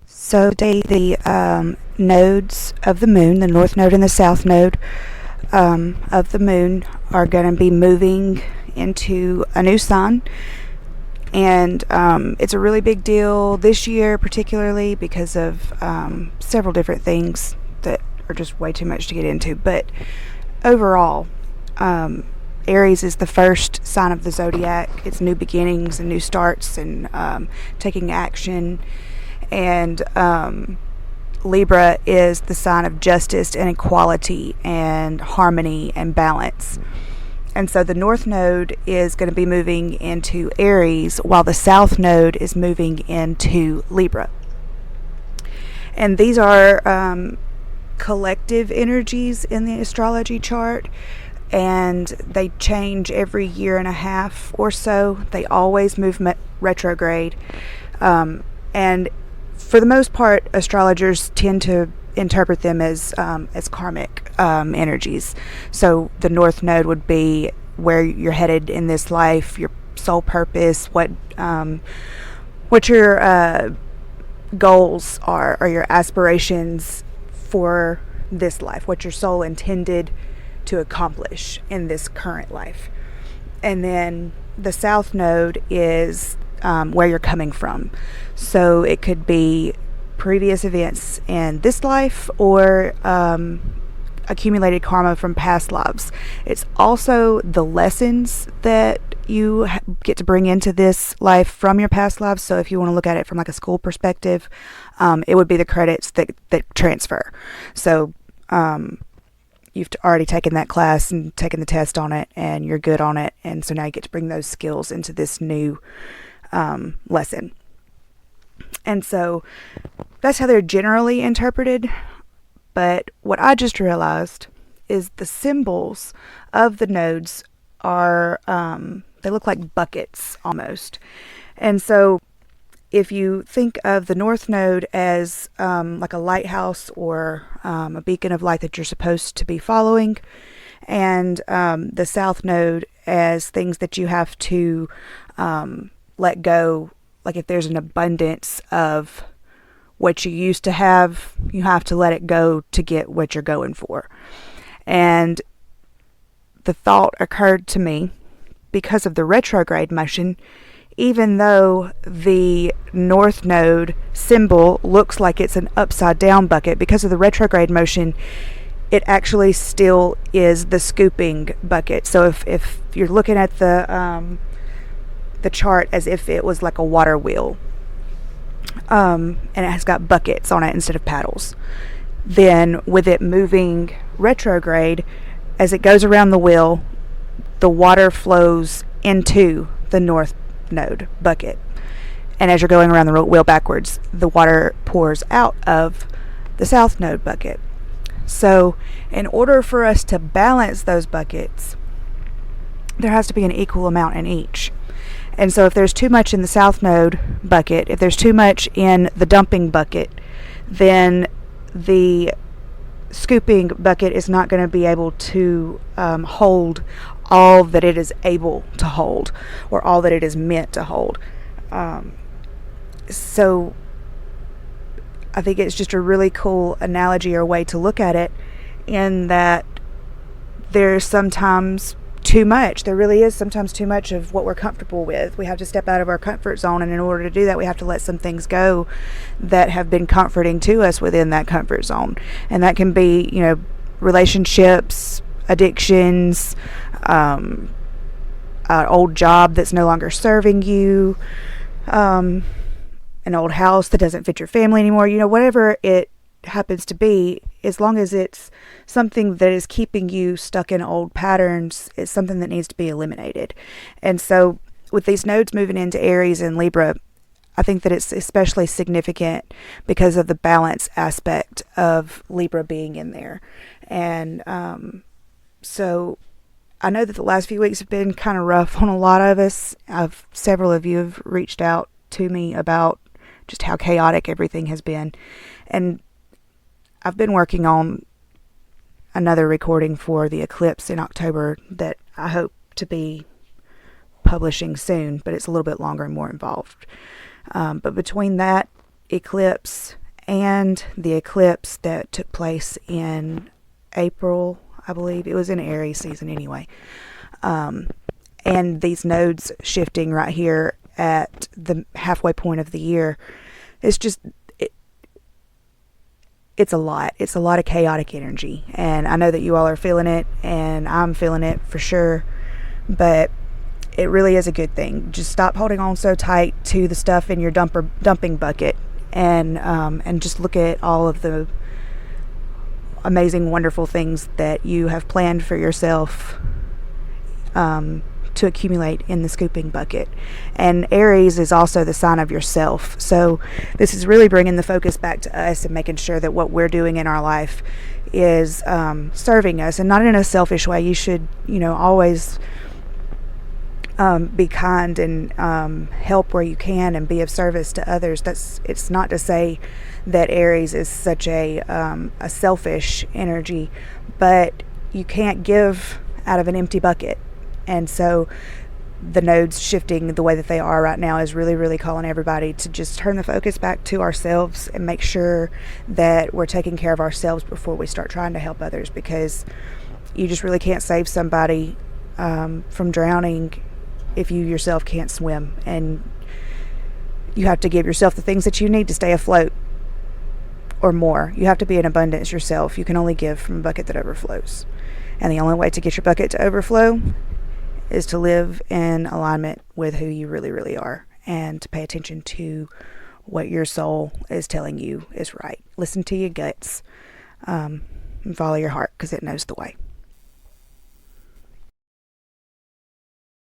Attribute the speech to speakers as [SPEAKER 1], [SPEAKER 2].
[SPEAKER 1] So today the nodes of the moon, the north node and the south node of the moon, are going to be moving into a new sign. And it's a really big deal this year, particularly because of several different things that are just way too much to get into. But overall, Aries is the first sign of the zodiac. It's new beginnings and new starts and taking action. And Libra is the sign of justice and equality and harmony and balance. And so the north node is going to be moving into Aries, while the south node is moving into Libra. And these are collective energies in the astrology chart, and they change every year and a half or so. They always move retrograde. And for the most part, astrologers tend to interpret them as karmic energies. So the north node would be where you're headed in this life, your soul purpose, what your goals are, or your aspirations for this life, what your soul intended to accomplish in this current life. And then the south node is where you're coming from. So it could be previous events in this life or accumulated karma from past lives. It's also the lessons that you get to bring into this life from your past lives. So if you want to look at it from like a school perspective, it would be the credits that transfer. So you've already taken that class and taken the test on it, and you're good on it, and so now you get to bring those skills into this new lesson. And so that's how they're generally interpreted. But what I just realized is the symbols of the nodes are, they look like buckets almost. And so if you think of the north node as like a lighthouse or a beacon of light that you're supposed to be following, and the south node as things that you have to let go. Like if there's an abundance of what you used to have, you have to let it go to get what you're going for. And the thought occurred to me, because of the retrograde motion, even though the north node symbol looks like it's an upside down bucket, because of the retrograde motion, it actually still is the scooping bucket. So if you're looking at the chart as if it was like a water wheel, and it has got buckets on it instead of paddles, then with it moving retrograde, as it goes around the wheel, the water flows into the north node bucket, and as you're going around the wheel backwards, the water pours out of the south node bucket. So in order for us to balance those buckets, there has to be an equal amount in each. And so if there's too much in the south node bucket, if there's too much in the dumping bucket, then the scooping bucket is not going to be able to hold all that it is able to hold, or all that it is meant to hold. So I think it's just a really cool analogy or way to look at it, in that there's sometimes too much. There really is sometimes too much of what we're comfortable with. We have to step out of our comfort zone, and in order to do that, we have to let some things go that have been comforting to us within that comfort zone. And that can be, relationships, addictions, an old job that's no longer serving you, an old house that doesn't fit your family anymore, whatever it happens to be. As long as it's something that is keeping you stuck in old patterns, it's something that needs to be eliminated. And so with these nodes moving into Aries and Libra, I think that it's especially significant because of the balance aspect of Libra being in there. And so I know that the last few weeks have been kind of rough on a lot of us. Several of you have reached out to me about just how chaotic everything has been. And I've been working on another recording for the eclipse in October that I hope to be publishing soon, but it's a little bit longer and more involved. But between that eclipse and the eclipse that took place in April, I believe. It was in Aries season anyway. And these nodes shifting right here at the halfway point of the year, it's just, it's a lot. It's a lot of chaotic energy. And I know that you all are feeling it, and I'm feeling it for sure. But it really is a good thing. Just stop holding on so tight to the stuff in your dumping bucket, and just look at all of the amazing, wonderful things that you have planned for yourself to accumulate in the scooping bucket. And Aries is also the sign of yourself. So this is really bringing the focus back to us and making sure that what we're doing in our life is serving us, and not in a selfish way. You should, always be kind and help where you can and be of service to others. It's not to say that Aries is such a selfish energy, but you can't give out of an empty bucket. And so the nodes shifting the way that they are right now is really, really calling everybody to just turn the focus back to ourselves and make sure that we're taking care of ourselves before we start trying to help others, because you just really can't save somebody from drowning if you yourself can't swim. And you have to give yourself the things that you need to stay afloat, or more. You have to be in abundance yourself. You can only give from a bucket that overflows. And the only way to get your bucket to overflow is to live in alignment with who you really, really are, and to pay attention to what your soul is telling you is right. Listen to your guts, and follow your heart, because it knows the way.